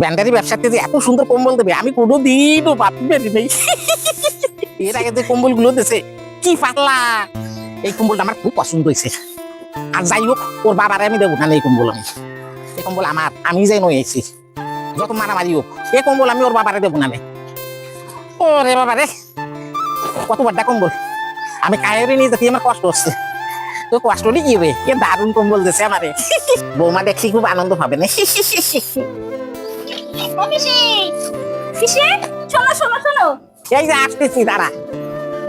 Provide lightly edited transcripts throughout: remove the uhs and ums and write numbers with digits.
ব্যান্ডারি ব্যবসাতে যে এত সুন্দর কম্বল দেবে আমি কোনোদিনও ভাবতে পারি নাই। এর আগে যে কম্বল গুলো দিয়েছে কি পাতলা, এই কম্বলটা আমার খুব পছন্দ হয়েছে। আর যাই হোক ওর বাবারে আমি দেবো না এই কম্বল, এই কম্বল আমার, আমি যাই নয়েছি যত মারামারি হোক এই কম্বল আমি ওর বাবারে দেবো না। ওরে বাবারে কত বড় কম্বল, আমি কায়রে নিয়ে যেতে আমার কষ্ট হচ্ছে। তো কষ্ট হলে কি হবে, কে দারুণ কম্বল দিয়েছে আমারে। বৌমা দেখছি খুব আনন্দ পাবে না। এই যে আসতেছি দাঁড়া।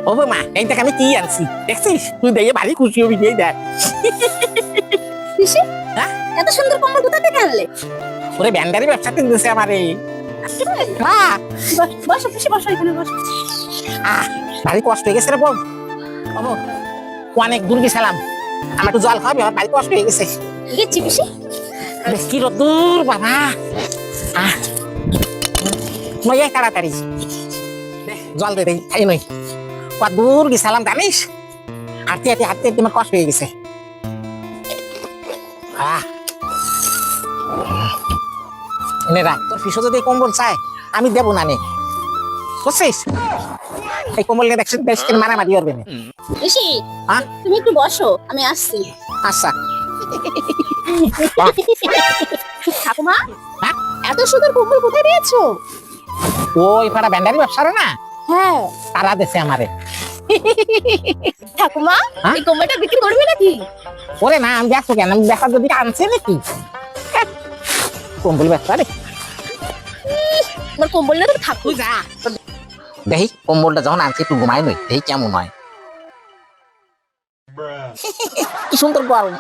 ও মা এই দেখ আমি কি আনছি দেখছিস, তুই দেখে ভারী খুশি হবি। এই দেখ এত সুন্দর কম্বল কোথা থেকে আনলে? ওরে ব্যান্ডারি ব্যবসাতে দিয়েছে আমারে। হ্যাঁ বসো পিসি, বসো এখানে বসো। ভারী কষ্ট হয়ে গেছে রে বউ। বাবু অনেক দূর গেছিলাম, আমার একটু জল খাওয়াবি, আমার ভারী কষ্ট হয়ে গেছে। গেছি পিসি। কি দূর বাবা, নয় তাড়াতাড়ি জল দে দেই খাই নই। কত দূর গেছিলাম জানিস, হাঁটতে হাঁটতে হাঁটতে হাঁটতে আমার কষ্ট হয়ে গেছে। এনে রাখ, তোর ফিসো যদি কম্বল চাই আমি দেবো না নে, বুঝছিস? এই কম্বল নিয়ে দেখছিস বেশ মারামারি করবে না। পিসি হ্যাঁ তুমি একটু বসো, আমি আসছি। আচ্ছা ঠাকুমা হ্যাঁ? এত সুন্দর কম্বল কোথায় পেয়েছো? ওই পাড়া ব্যান্ডারি ব্যবসারে না, হ্যাঁ তারা দেশে আমারে। ঠাকুমা হ্যাঁ? এই কম্বলটা বিক্রি করবে নাকি? ওরে না আমি দেখো কেন, আমি দেখা যদি আনছে নাকি কম্বল ব্যবসা রে। তোমার কম্বল না তো থাকো। যা দেখি কম্বলটা যখন আনছে একটু ঘুমাই নই, দেখি কেমন হয়। কি সুন্দর গরম,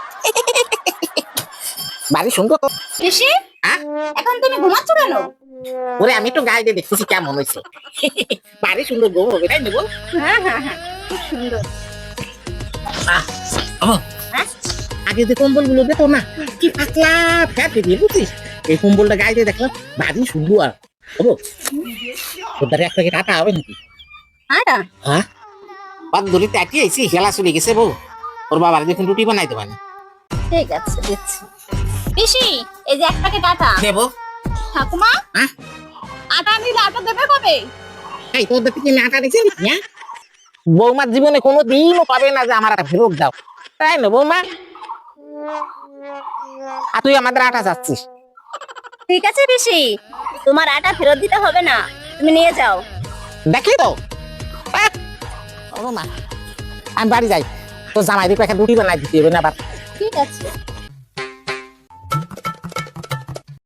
বাড়ি সুন্দর তো। পিসি হ্যাঁ? এখন তুমি ঘুমাচ্ছ কেন? ওরে আমি একটু গায়ে দিয়ে দেখতেছি কেমন হয়েছে। বাড়ি সুন্দর গো হবে তাই নেবো। হ্যাঁ হ্যাঁ হ্যাঁ খুব সুন্দর। আগে যে কম্বল গুলো দেখো না কি পাতলা ফ্যাট দিয়ে বুঝছিস, এই কম্বলটা গায়ে দিয়ে দেখলাম বাড়ি সুন্দর। আর হবো তোর দ্বারা এক প্যাকেট আটা হবে নাকি? আটা? হ্যাঁ বাদ ধরে তাকিয়ে আইছি, খেলা চলে গেছে বউ। ওর বাবার দেখুন রুটি বানাইতে পারে। ঠিক আছে দিচ্ছি। পিসি এই যে এক প্যাকেট আটা দেবো। ঠাকুমা। হ্যাঁ? আটা নিলে আটা দেবে কবে? এই তোর দেখতে কি আটা দিচ্ছে না? বৌমার জীবনে কোনো দিনও পাবে না যে আমার আটা ফেরত দাও, তাই না বৌমা? আর তুই আমাদের আটা যাচ্ছিস? ঠিক আছে পিসি, তোমার আটা ফেরত দিতে হবে না, তুমি নিয়ে যাও। দেখলি তো ও মা, আমি বাড়ি যাই, তোর জামাই দিকে একটা রুটি বানাই দিতে হবে না আবার। ঠিক আছে।